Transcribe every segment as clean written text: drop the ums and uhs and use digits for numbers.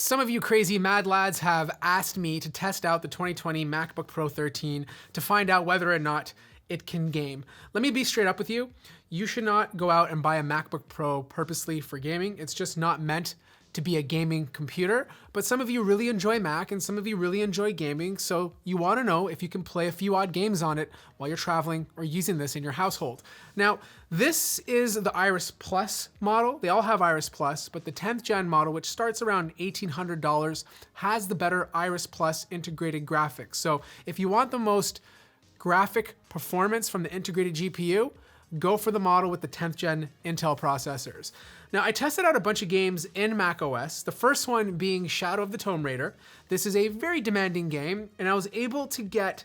Some of you crazy mad lads have asked me to test out the 2020 MacBook Pro 13 to find out whether or not it can game. Let me be straight up with you. You should not go out and buy a MacBook Pro purposely for gaming. It's just not meant to be a gaming computer, but some of you really enjoy Mac and some of you really enjoy gaming, so you want to know if you can play a few odd games on it while you're traveling or using this in your household. Now, this is the Iris Plus model. They all have Iris Plus, but the 10th gen model, which starts around $1,800, has the better Iris Plus integrated graphics. So if you want the most graphic performance from the integrated GPU, go for the model with the 10th gen Intel processors. Now, I tested out a bunch of games in macOS, the first one being Shadow of the Tomb Raider. This is a very demanding game, and I was able to get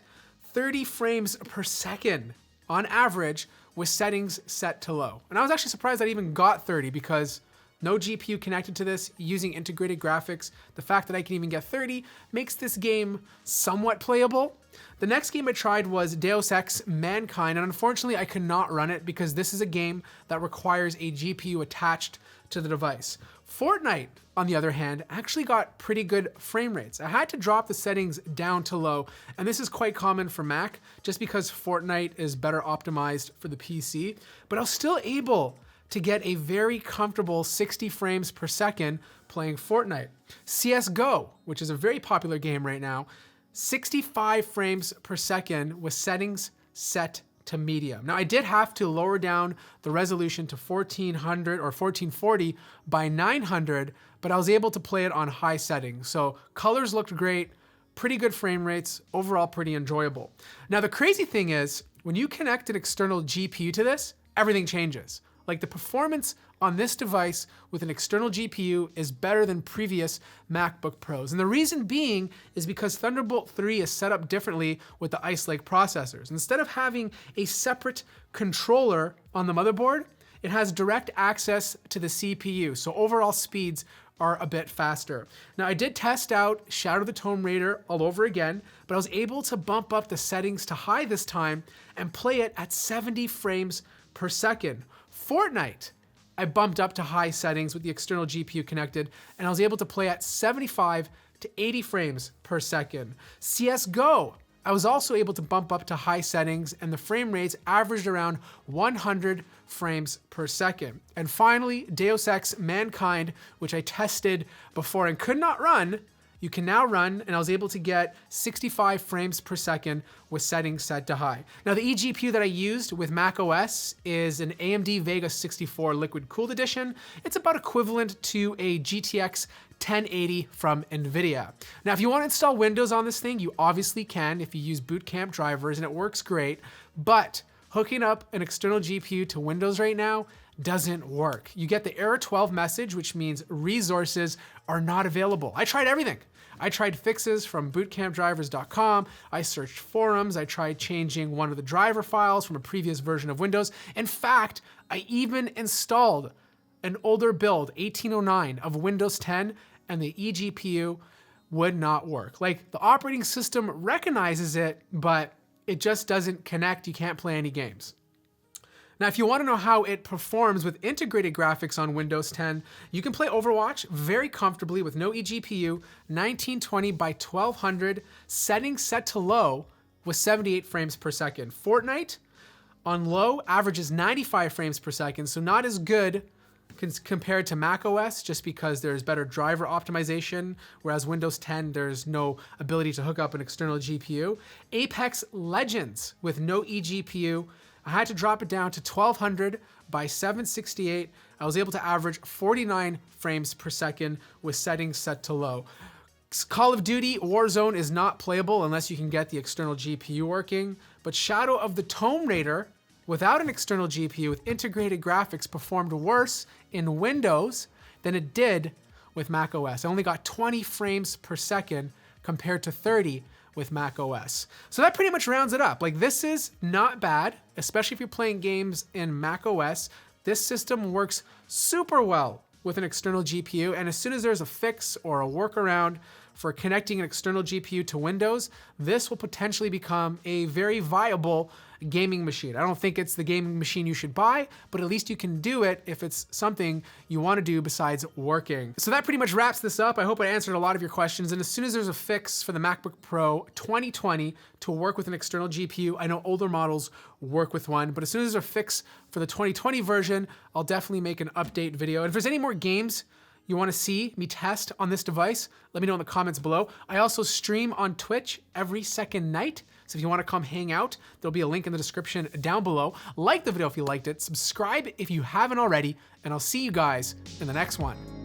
30 frames per second on average with settings set to low. And I was actually surprised I even got 30 because no GPU connected to this, using integrated graphics. The fact that I can even get 30 makes this game somewhat playable. The next game I tried was Deus Ex Mankind, and unfortunately I could not run it because this is a game that requires a GPU attached to the device. Fortnite, on the other hand, actually got pretty good frame rates. I had to drop the settings down to low, and this is quite common for Mac just because Fortnite is better optimized for the PC, but I was still able to get a very comfortable 60 frames per second playing Fortnite. CSGO, which is a very popular game right now, 65 frames per second with settings set to medium. Now, I did have to lower down the resolution to 1400 or 1440 by 900, but I was able to play it on high settings. So colors looked great, pretty good frame rates, overall pretty enjoyable. Now, the crazy thing is, when you connect an external GPU to this, everything changes. Like, the performance on this device with an external GPU is better than previous MacBook Pros. And the reason being is because Thunderbolt 3 is set up differently with the Ice Lake processors. Instead of having a separate controller on the motherboard, it has direct access to the CPU, so overall speeds are a bit faster. Now, I did test out Shadow of the Tomb Raider all over again, but I was able to bump up the settings to high this time and play it at 70 frames per second. Fortnite, I bumped up to high settings with the external GPU connected, and I was able to play at 75 to 80 frames per second. CSGO, I was also able to bump up to high settings, and the frame rates averaged around 100 frames per second. And finally, Deus Ex Mankind, which I tested before and could not run, you can now run, and I was able to get 65 frames per second with settings set to high. Now, the eGPU that I used with macOS is an AMD Vega 64 Liquid Cooled Edition. It's about equivalent to a GTX 1080 from NVIDIA. Now, if you want to install Windows on this thing, you obviously can if you use Boot Camp drivers, and it works great, but hooking up an external GPU to Windows right now doesn't work. You get the error 12 message, which means resources are not available. I tried everything. I tried fixes from bootcampdrivers.com. I searched forums. I tried changing one of the driver files from a previous version of Windows. In fact, I even installed an older build, 1809 of Windows 10, and the eGPU would not work. Like, the operating system recognizes it, but it just doesn't connect. You can't play any games. Now, if you want to know how it performs with integrated graphics on Windows 10, you can play Overwatch very comfortably with no eGPU, 1920 by 1200, settings set to low with 78 frames per second. Fortnite on low averages 95 frames per second, so not as good compared to macOS, just because there's better driver optimization, whereas Windows 10, there's no ability to hook up an external GPU. Apex Legends with no eGPU, I had to drop it down to 1200 by 768. I was able to average 49 frames per second with settings set to low. Call of Duty Warzone is not playable unless you can get the external GPU working, but Shadow of the Tomb Raider, without an external GPU with integrated graphics, performed worse in Windows than it did with macOS. I only got 20 frames per second compared to 30 with macOS. So that pretty much rounds it up. Like, this is not bad, especially if you're playing games in macOS. This system works super well with an external GPU, and as soon as there's a fix or a workaround for connecting an external GPU to Windows, this will potentially become a very viable gaming machine. I don't think it's the gaming machine you should buy, but at least you can do it if it's something you want to do besides working. So that pretty much wraps this up. I hope I answered a lot of your questions. And as soon as there's a fix for the MacBook Pro 2020 to work with an external GPU, I know older models work with one, but as soon as there's a fix for the 2020 version, I'll definitely make an update video. And if there's any more games you want to see me test on this device, let me know in the comments below. I also stream on Twitch every second night. So if you want to come hang out, there'll be a link in the description down below. Like the video if you liked it, subscribe if you haven't already, and I'll see you guys in the next one.